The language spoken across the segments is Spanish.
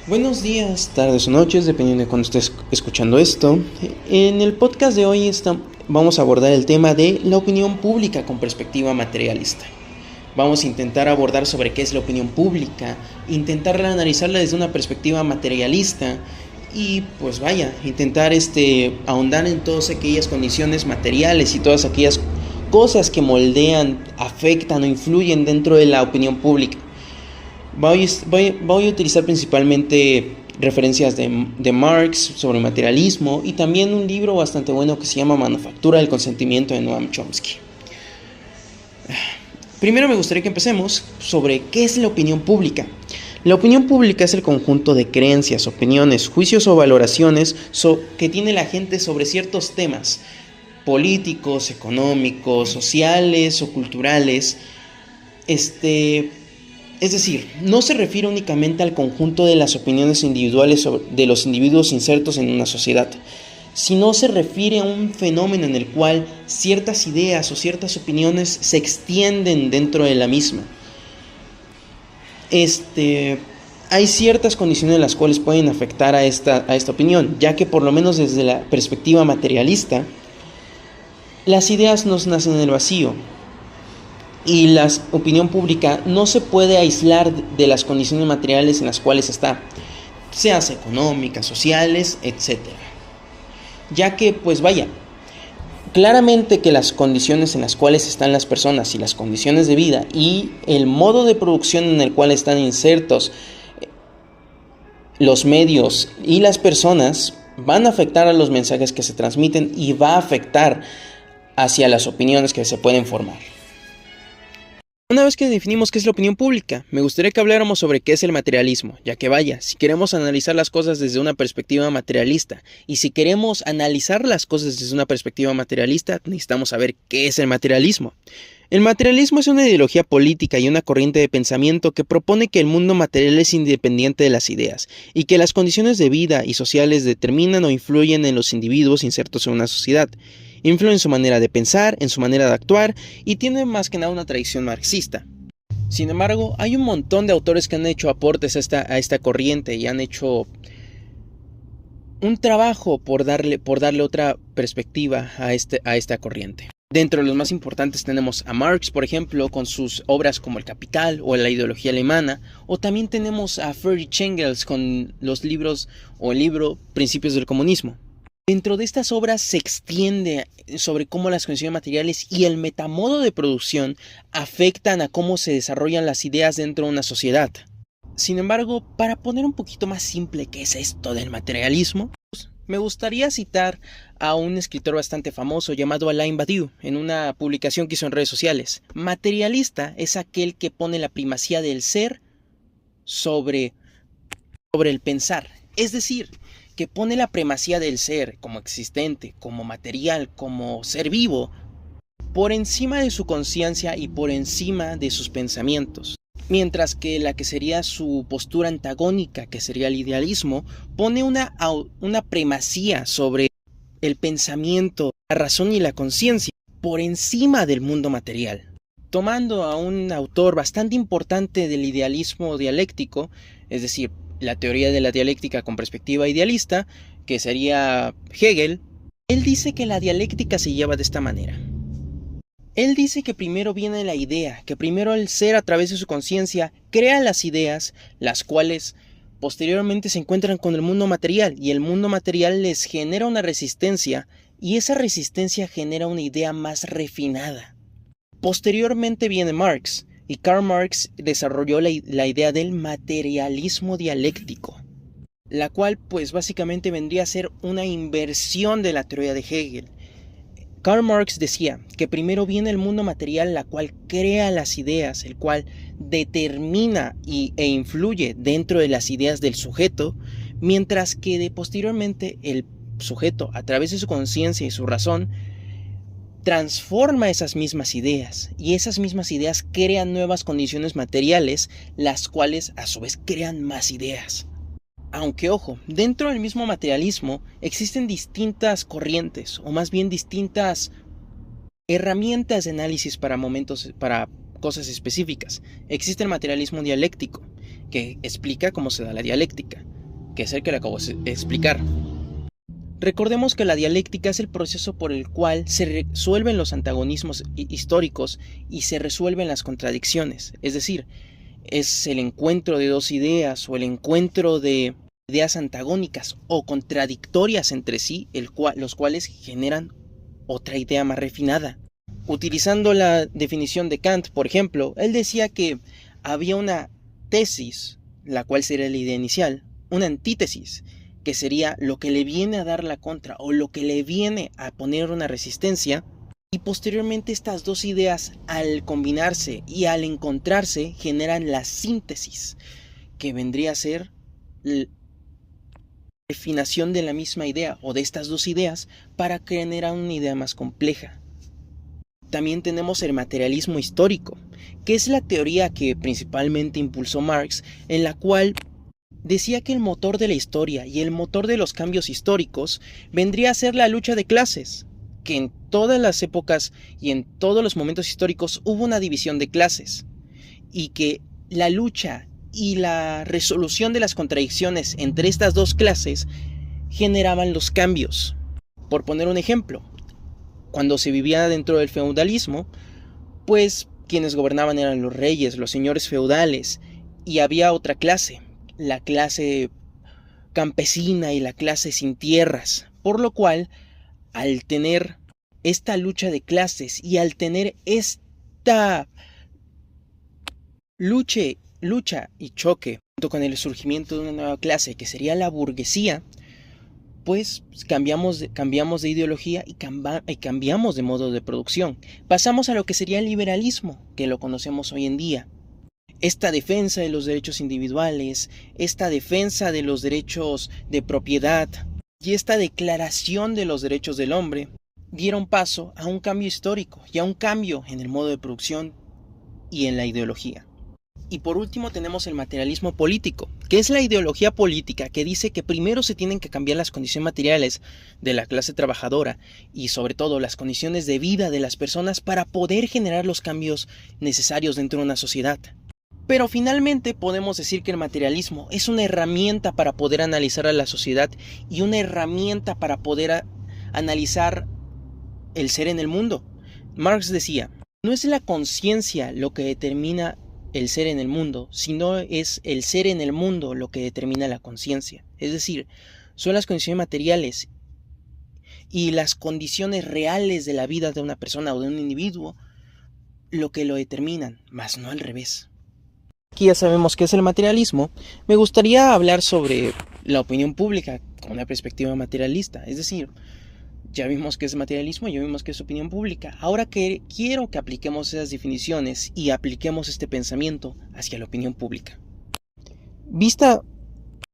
Buenos días, tardes o noches, dependiendo de cuando estés escuchando esto. En el podcast de hoy vamos a abordar el tema de la opinión pública con perspectiva materialista. Vamos a intentar abordar sobre qué es la opinión pública, intentar analizarla desde una perspectiva materialista y pues vaya, intentar ahondar en todas aquellas condiciones materiales y todas aquellas cosas que moldean, afectan o influyen dentro de la opinión pública. Voy a utilizar principalmente referencias de Marx sobre materialismo y también un libro bastante bueno que se llama Manufactura del Consentimiento de Noam Chomsky. Primero me gustaría que empecemos sobre qué es la opinión pública. La opinión pública es el conjunto de creencias, opiniones, juicios o valoraciones que tiene la gente sobre ciertos temas políticos, económicos, sociales o culturales. Es decir, no se refiere únicamente al conjunto de las opiniones individuales de los individuos insertos en una sociedad, sino se refiere a un fenómeno en el cual ciertas ideas o ciertas opiniones se extienden dentro de la misma. Hay ciertas condiciones en las cuales pueden afectar a esta opinión, ya que por lo menos desde la perspectiva materialista, las ideas no nacen en el vacío. Y la opinión pública no se puede aislar de las condiciones materiales en las cuales está, sean económicas, sociales, etc. Ya que, pues vaya, claramente que las condiciones en las cuales están las personas y las condiciones de vida y el modo de producción en el cual están insertos los medios y las personas van a afectar a los mensajes que se transmiten y va a afectar hacia las opiniones que se pueden formar. Una vez que definimos qué es la opinión pública, me gustaría que habláramos sobre qué es el materialismo, ya que vaya, si queremos analizar las cosas desde una perspectiva materialista, y si queremos analizar las cosas desde una perspectiva materialista, necesitamos saber qué es el materialismo. El materialismo es una ideología política y una corriente de pensamiento que propone que el mundo material es independiente de las ideas, y que las condiciones de vida y sociales determinan o influyen en los individuos insertos en una sociedad. Influye en su manera de pensar, en su manera de actuar y tiene más que nada una tradición marxista. Sin embargo, hay un montón de autores que han hecho aportes a esta corriente y han hecho un trabajo por darle otra perspectiva a esta corriente. Dentro de los más importantes tenemos a Marx, por ejemplo, con sus obras como El Capital o La ideología alemana, o también tenemos a Friedrich Engels con los libros o el libro Principios del comunismo. Dentro de estas obras se extiende sobre cómo las condiciones materiales y el metamodo de producción afectan a cómo se desarrollan las ideas dentro de una sociedad. Sin embargo, para poner un poquito más simple qué es esto del materialismo, me gustaría citar a un escritor bastante famoso llamado Alain Badiou en una publicación que hizo en redes sociales. Materialista es aquel que pone la primacía del ser sobre el pensar, es decir, que pone la primacía del ser como existente, como material, como ser vivo, por encima de su conciencia y por encima de sus pensamientos. Mientras que la que sería su postura antagónica, que sería el idealismo, pone una primacía sobre el pensamiento, la razón y la conciencia, por encima del mundo material. Tomando a un autor bastante importante del idealismo dialéctico, es decir, la teoría de la dialéctica con perspectiva idealista, que sería Hegel, él dice que la dialéctica se lleva de esta manera. Él dice que primero viene la idea, que primero el ser a través de su conciencia crea las ideas, las cuales posteriormente se encuentran con el mundo material, y el mundo material les genera una resistencia, y esa resistencia genera una idea más refinada. Posteriormente viene Marx, y Karl Marx desarrolló la idea del materialismo dialéctico, la cual pues básicamente vendría a ser una inversión de la teoría de Hegel. Karl Marx decía que primero viene el mundo material, la cual crea las ideas, el cual determina e influye dentro de las ideas del sujeto, mientras que posteriormente el sujeto, a través de su conciencia y su razón, transforma esas mismas ideas, y esas mismas ideas crean nuevas condiciones materiales, las cuales a su vez crean más ideas. Aunque ojo, dentro del mismo materialismo existen distintas corrientes, o más bien distintas herramientas de análisis para cosas específicas. Existe el materialismo dialéctico, que explica cómo se da la dialéctica. que es el que le acabo de explicar. Recordemos que la dialéctica es el proceso por el cual se resuelven los antagonismos históricos y se resuelven las contradicciones. Es decir, es el encuentro de dos ideas o el encuentro de ideas antagónicas o contradictorias entre sí, los cuales generan otra idea más refinada. Utilizando la definición de Kant, por ejemplo, él decía que había una tesis, la cual sería la idea inicial, una antítesis, que sería lo que le viene a dar la contra o lo que le viene a poner una resistencia, y posteriormente estas dos ideas al combinarse y al encontrarse generan la síntesis, que vendría a ser la definición de la misma idea o de estas dos ideas para generar una idea más compleja. También tenemos el materialismo histórico, que es la teoría que principalmente impulsó Marx, en la cual decía que el motor de la historia y el motor de los cambios históricos vendría a ser la lucha de clases, que en todas las épocas y en todos los momentos históricos hubo una división de clases, y que la lucha y la resolución de las contradicciones entre estas dos clases generaban los cambios. Por poner un ejemplo, cuando se vivía dentro del feudalismo, pues quienes gobernaban eran los reyes, los señores feudales, y había otra clase, la clase campesina y la clase sin tierras, por lo cual, al tener esta lucha de clases y al tener esta lucha y choque junto con el surgimiento de una nueva clase que sería la burguesía, pues cambiamos de ideología y cambiamos de modo de producción. Pasamos a lo que sería el liberalismo, que lo conocemos hoy en día. Esta defensa de los derechos individuales, esta defensa de los derechos de propiedad y esta declaración de los derechos del hombre dieron paso a un cambio histórico y a un cambio en el modo de producción y en la ideología. Y por último tenemos el materialismo político, que es la ideología política que dice que primero se tienen que cambiar las condiciones materiales de la clase trabajadora y sobre todo las condiciones de vida de las personas para poder generar los cambios necesarios dentro de una sociedad. Pero finalmente podemos decir que el materialismo es una herramienta para poder analizar a la sociedad y una herramienta para poder analizar el ser en el mundo. Marx decía, no es la conciencia lo que determina el ser en el mundo, sino es el ser en el mundo lo que determina la conciencia. Es decir, son las condiciones materiales y las condiciones reales de la vida de una persona o de un individuo lo que lo determinan, mas no al revés. Aquí ya sabemos qué es el materialismo. Me gustaría hablar sobre la opinión pública con una perspectiva materialista. Es decir, ya vimos qué es materialismo, ya vimos qué es opinión pública. Ahora quiero que apliquemos esas definiciones y apliquemos este pensamiento hacia la opinión pública. Vista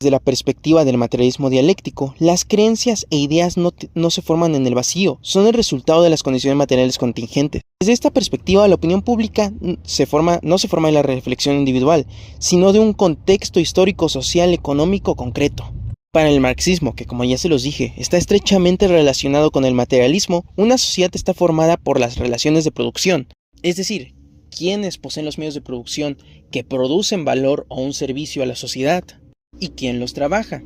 desde la perspectiva del materialismo dialéctico, las creencias e ideas no se forman en el vacío, son el resultado de las condiciones materiales contingentes. Desde esta perspectiva, la opinión pública no se forma en la reflexión individual, sino de un contexto histórico, social, económico concreto. Para el marxismo, que como ya se los dije, está estrechamente relacionado con el materialismo, una sociedad está formada por las relaciones de producción, es decir, quienes poseen los medios de producción que producen valor o un servicio a la sociedad y quién los trabaja,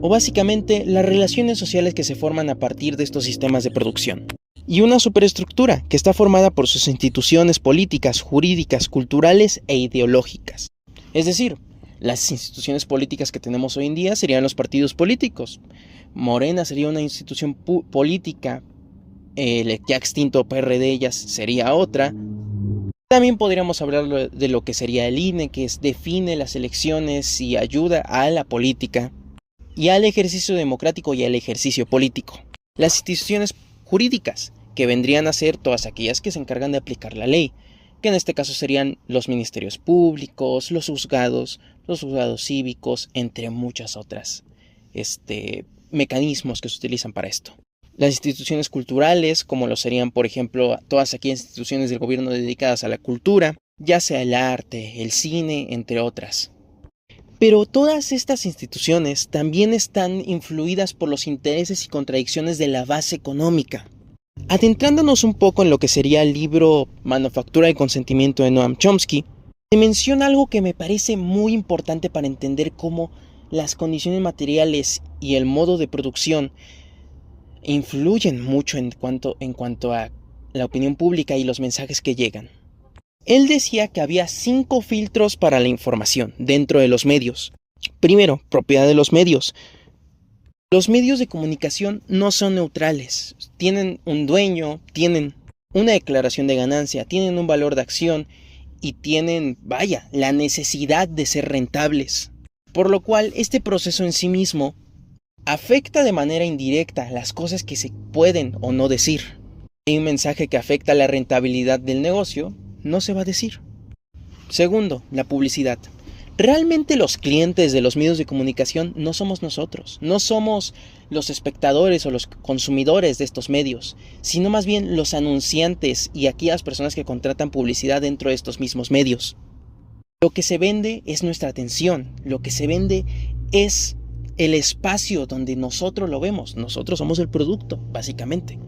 o básicamente las relaciones sociales que se forman a partir de estos sistemas de producción. Y una superestructura que está formada por sus instituciones políticas, jurídicas, culturales e ideológicas. Es decir, las instituciones políticas que tenemos hoy en día serían los partidos políticos. Morena sería una institución política, el ya extinto PRD ya sería otra. También podríamos hablar de lo que sería el INE, que define las elecciones y ayuda a la política y al ejercicio democrático y al ejercicio político. Las instituciones jurídicas, que vendrían a ser todas aquellas que se encargan de aplicar la ley, que en este caso serían los ministerios públicos, los juzgados cívicos, entre muchas otras mecanismos que se utilizan para esto. Las instituciones culturales, como lo serían, por ejemplo, todas aquellas instituciones del gobierno dedicadas a la cultura, ya sea el arte, el cine, entre otras. Pero todas estas instituciones también están influidas por los intereses y contradicciones de la base económica. Adentrándonos un poco en lo que sería el libro Manufactura del Consentimiento de Noam Chomsky, se menciona algo que me parece muy importante para entender cómo las condiciones materiales y el modo de producción influyen mucho en cuanto a la opinión pública y los mensajes que llegan. Él decía que había 5 filtros para la información dentro de los medios. Primero, propiedad de los medios. Los medios de comunicación no son neutrales. Tienen un dueño, tienen una declaración de ganancia, tienen un valor de acción y tienen, la necesidad de ser rentables. Por lo cual, este proceso en sí mismo afecta de manera indirecta las cosas que se pueden o no decir. Hay un mensaje que afecta la rentabilidad del negocio, no se va a decir. Segundo, la publicidad. Realmente los clientes de los medios de comunicación no somos nosotros, no somos los espectadores o los consumidores de estos medios, sino más bien los anunciantes y aquellas personas que contratan publicidad dentro de estos mismos medios. Lo que se vende es nuestra atención, lo que se vende es el espacio donde nosotros lo vemos, nosotros somos el producto, básicamente.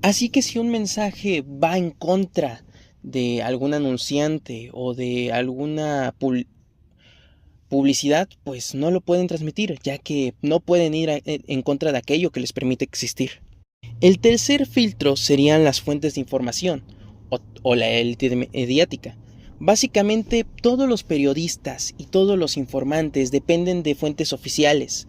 Así que si un mensaje va en contra de algún anunciante o de alguna publicidad, pues no lo pueden transmitir, ya que no pueden ir en contra de aquello que les permite existir. El tercer filtro serían las fuentes de información o la élite mediática. Básicamente, todos los periodistas y todos los informantes dependen de fuentes oficiales,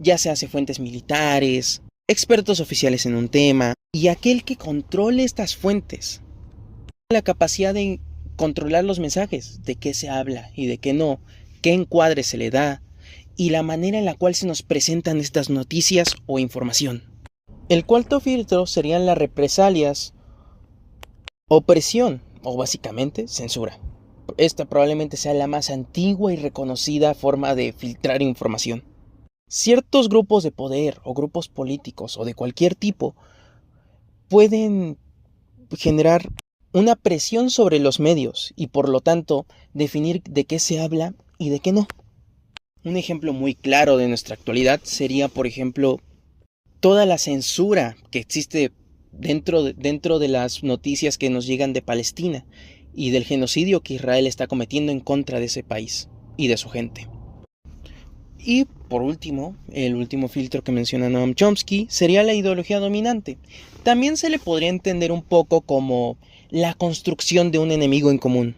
ya sea fuentes militares, expertos oficiales en un tema, y aquel que controle estas fuentes la capacidad de controlar los mensajes, de qué se habla y de qué no, qué encuadre se le da y la manera en la cual se nos presentan estas noticias o información. El cuarto filtro serían las represalias o presión o básicamente censura. Esta probablemente sea la más antigua y reconocida forma de filtrar información. Ciertos grupos de poder o grupos políticos o de cualquier tipo pueden generar una presión sobre los medios y por lo tanto definir de qué se habla y de qué no. Un ejemplo muy claro de nuestra actualidad sería, por ejemplo, toda la censura que existe dentro de las noticias que nos llegan de Palestina y del genocidio que Israel está cometiendo en contra de ese país y de su gente. Y por último, el último filtro que menciona Noam Chomsky sería la ideología dominante. También se le podría entender un poco como la construcción de un enemigo en común.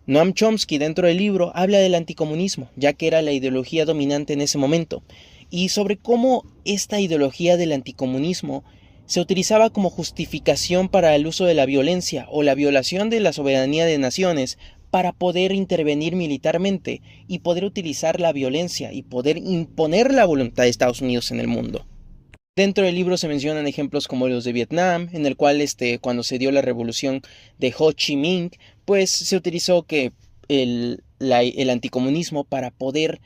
Noam Chomsky dentro del libro habla del anticomunismo, ya que era la ideología dominante en ese momento, y sobre cómo esta ideología del anticomunismo se utilizaba como justificación para el uso de la violencia o la violación de la soberanía de naciones para poder intervenir militarmente y poder utilizar la violencia y poder imponer la voluntad de Estados Unidos en el mundo. Dentro del libro se mencionan ejemplos como los de Vietnam, en el cual cuando se dio la revolución de Ho Chi Minh, pues se utilizó el anticomunismo para poder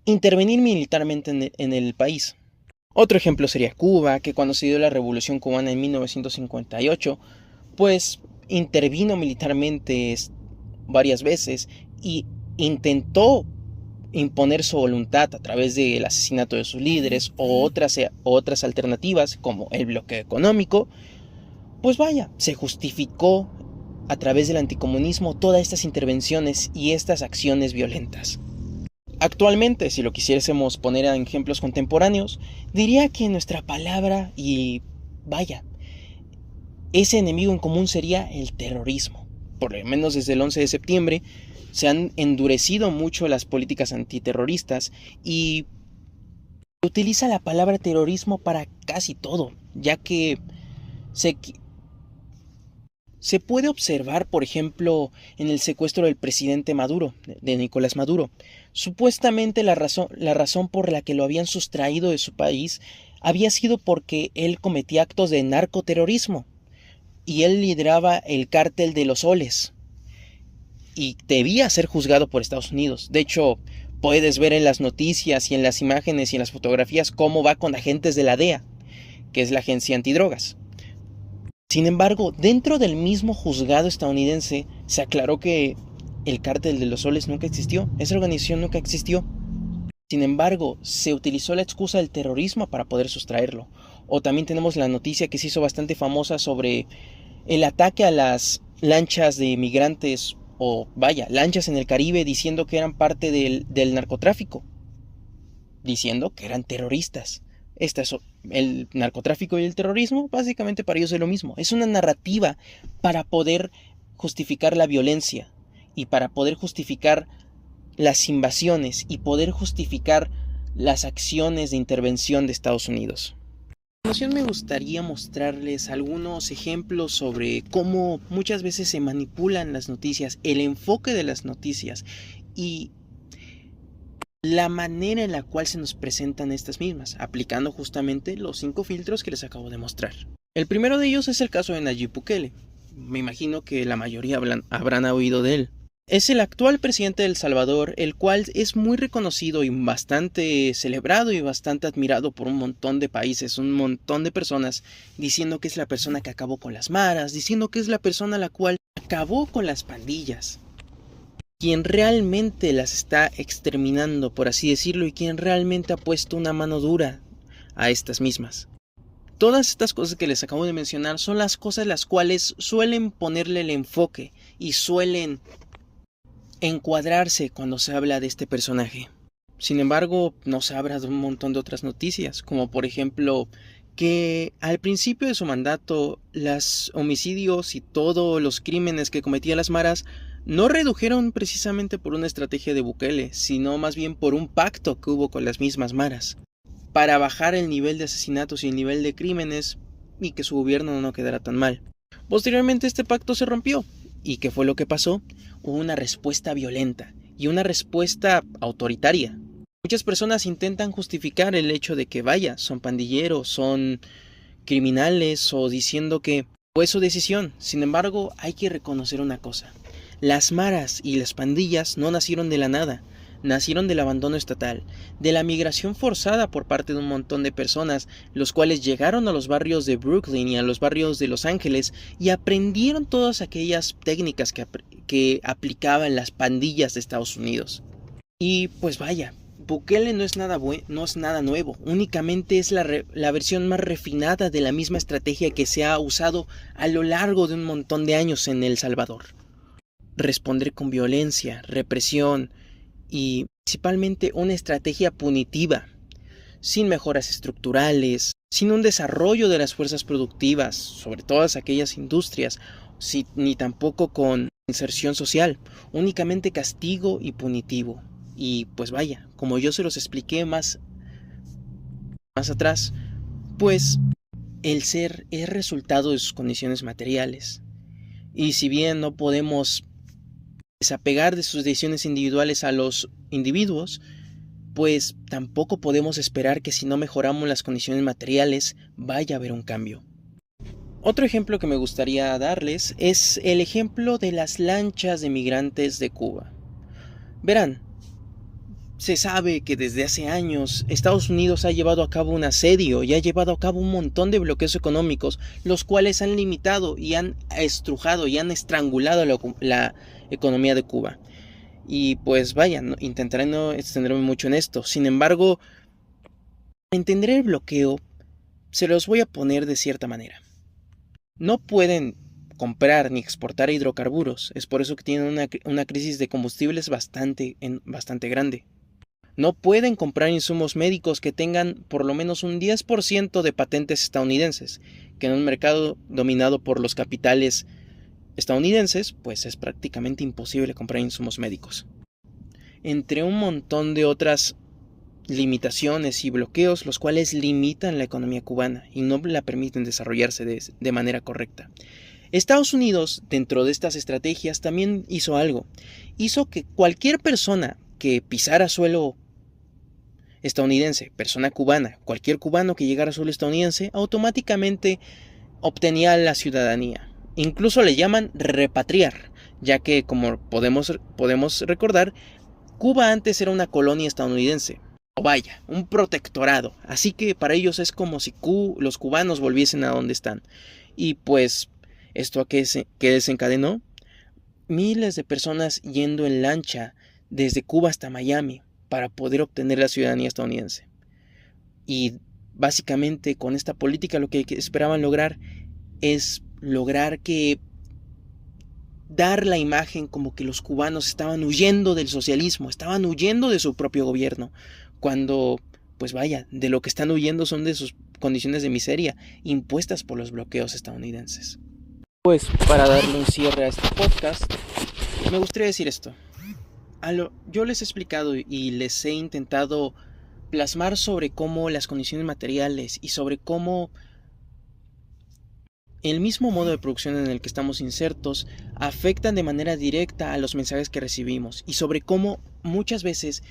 intervenir militarmente en el país. Otro ejemplo sería Cuba, que cuando se dio la revolución cubana en 1958, pues intervino militarmente varias veces y intentó imponer su voluntad a través del asesinato de sus líderes o otras alternativas como el bloqueo económico. Pues se justificó a través del anticomunismo todas estas intervenciones y estas acciones violentas. Actualmente, si lo quisiésemos poner en ejemplos contemporáneos, diría que nuestra palabra ese enemigo en común sería el terrorismo. Por lo menos desde el 11 de septiembre se han endurecido mucho las políticas antiterroristas y se utiliza la palabra terrorismo para casi todo, ya que se puede observar, por ejemplo, en el secuestro del presidente Maduro, de Nicolás Maduro. Supuestamente la razón por la que lo habían sustraído de su país había sido porque él cometía actos de narcoterrorismo y él lideraba el cártel de los soles y debía ser juzgado por Estados Unidos. De hecho, puedes ver en las noticias y en las imágenes y en las fotografías cómo va con agentes de la DEA, que es la agencia antidrogas. Sin embargo, dentro del mismo juzgado estadounidense se aclaró que el cártel de los soles nunca existió, esa organización nunca existió. Sin embargo, se utilizó la excusa del terrorismo para poder sustraerlo. O también tenemos la noticia que se hizo bastante famosa sobre el ataque a las lanchas de migrantes lanchas en el Caribe diciendo que eran parte del narcotráfico. diciendo que eran terroristas. El narcotráfico y el terrorismo, básicamente para ellos es lo mismo. Es una narrativa para poder justificar la violencia y para poder justificar las invasiones y poder justificar las acciones de intervención de Estados Unidos. A continuación me gustaría mostrarles algunos ejemplos sobre cómo muchas veces se manipulan las noticias, el enfoque de las noticias y la manera en la cual se nos presentan estas mismas, aplicando justamente los 5 filtros que les acabo de mostrar. El primero de ellos es el caso de Nayib Bukele. Me imagino que la mayoría habrán oído de él. Es el actual presidente de El Salvador, el cual es muy reconocido y bastante celebrado y bastante admirado por un montón de países, un montón de personas, diciendo que es la persona que acabó con las maras, diciendo que es la persona la cual acabó con las pandillas, quien realmente las está exterminando, por así decirlo, y quien realmente ha puesto una mano dura a estas mismas. Todas estas cosas que les acabo de mencionar son las cosas las cuales suelen ponerle el enfoque y suelen encuadrarse cuando se habla de este personaje. Sin embargo, no se habla de un montón de otras noticias, como por ejemplo que al principio de su mandato los homicidios y todos los crímenes que cometían las maras no redujeron precisamente por una estrategia de Bukele, sino más bien por un pacto que hubo con las mismas maras, para bajar el nivel de asesinatos y el nivel de crímenes y que su gobierno no quedara tan mal. Posteriormente este pacto se rompió. ¿Y qué fue lo que pasó? Hubo una respuesta violenta y una respuesta autoritaria. Muchas personas intentan justificar el hecho de que vaya, son pandilleros, son criminales o diciendo que fue su decisión. Sin embargo, hay que reconocer una cosa. Las maras y las pandillas no nacieron de la nada, nacieron del abandono estatal, de la migración forzada por parte de un montón de personas, los cuales llegaron a los barrios de Brooklyn y a los barrios de Los Ángeles y aprendieron todas aquellas técnicas que aplicaban las pandillas de Estados Unidos. Y pues vaya, Bukele no es nada nuevo, únicamente es la versión más refinada de la misma estrategia que se ha usado a lo largo de un montón de años en El Salvador. Responder con violencia, represión y principalmente una estrategia punitiva, sin mejoras estructurales, sin un desarrollo de las fuerzas productivas, sobre todas aquellas industrias, ni tampoco con inserción social, únicamente castigo y punitivo. Y pues vaya, como yo se los expliqué más atrás, pues el ser es resultado de sus condiciones materiales. Y si bien no podemos desapegar de sus decisiones individuales a los individuos, pues tampoco podemos esperar que si no mejoramos las condiciones materiales vaya a haber un cambio. Otro ejemplo que me gustaría darles es el ejemplo de las lanchas de migrantes de Cuba. Verán, se sabe que desde hace años Estados Unidos ha llevado a cabo un asedio y ha llevado a cabo un montón de bloqueos económicos, los cuales han limitado y han estrujado y han estrangulado la economía de Cuba. Y pues vaya, intentaré no extenderme mucho en esto. Sin embargo, para entender el bloqueo, se los voy a poner de cierta manera. No pueden comprar ni exportar hidrocarburos, es por eso que tienen una crisis de combustibles bastante grande. No pueden comprar insumos médicos que tengan por lo menos un 10% de patentes estadounidenses, que en un mercado dominado por los capitales estadounidenses, pues es prácticamente imposible comprar insumos médicos. Entre un montón de otras limitaciones y bloqueos, los cuales limitan la economía cubana y no la permiten desarrollarse de manera correcta. Estados Unidos, dentro de estas estrategias, también hizo algo. Hizo que cualquier persona que pisara suelo estadounidense, persona cubana, cualquier cubano que llegara a suelo estadounidense, automáticamente obtenía la ciudadanía. Incluso le llaman repatriar, ya que, como podemos recordar, Cuba antes era una colonia estadounidense, o vaya, un protectorado, así que para ellos es como si los cubanos volviesen a donde están. Y pues, ¿esto a qué desencadenó? Miles de personas yendo en lancha desde Cuba hasta Miami para poder obtener la ciudadanía estadounidense. Y básicamente con esta política lo que esperaban lograr es dar la imagen como que los cubanos estaban huyendo del socialismo, estaban huyendo de su propio gobierno, cuando pues vaya, de lo que están huyendo son de sus condiciones de miseria impuestas por los bloqueos estadounidenses. Pues para darle un cierre a este podcast, me gustaría decir esto. Yo les he explicado y les he intentado plasmar sobre cómo las condiciones materiales y sobre cómo el mismo modo de producción en el que estamos insertos afectan de manera directa a los mensajes que recibimos y sobre cómo muchas veces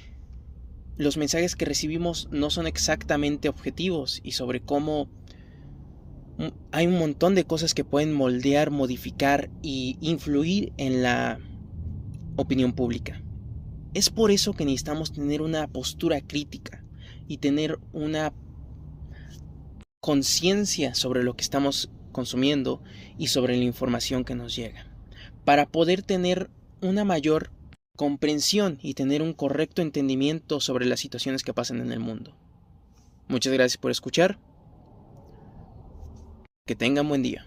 los mensajes que recibimos no son exactamente objetivos y sobre cómo hay un montón de cosas que pueden moldear, modificar y influir en la opinión pública. Es por eso que necesitamos tener una postura crítica y tener una conciencia sobre lo que estamos consumiendo y sobre la información que nos llega, para poder tener una mayor comprensión y tener un correcto entendimiento sobre las situaciones que pasan en el mundo. Muchas gracias por escuchar. Que tengan buen día.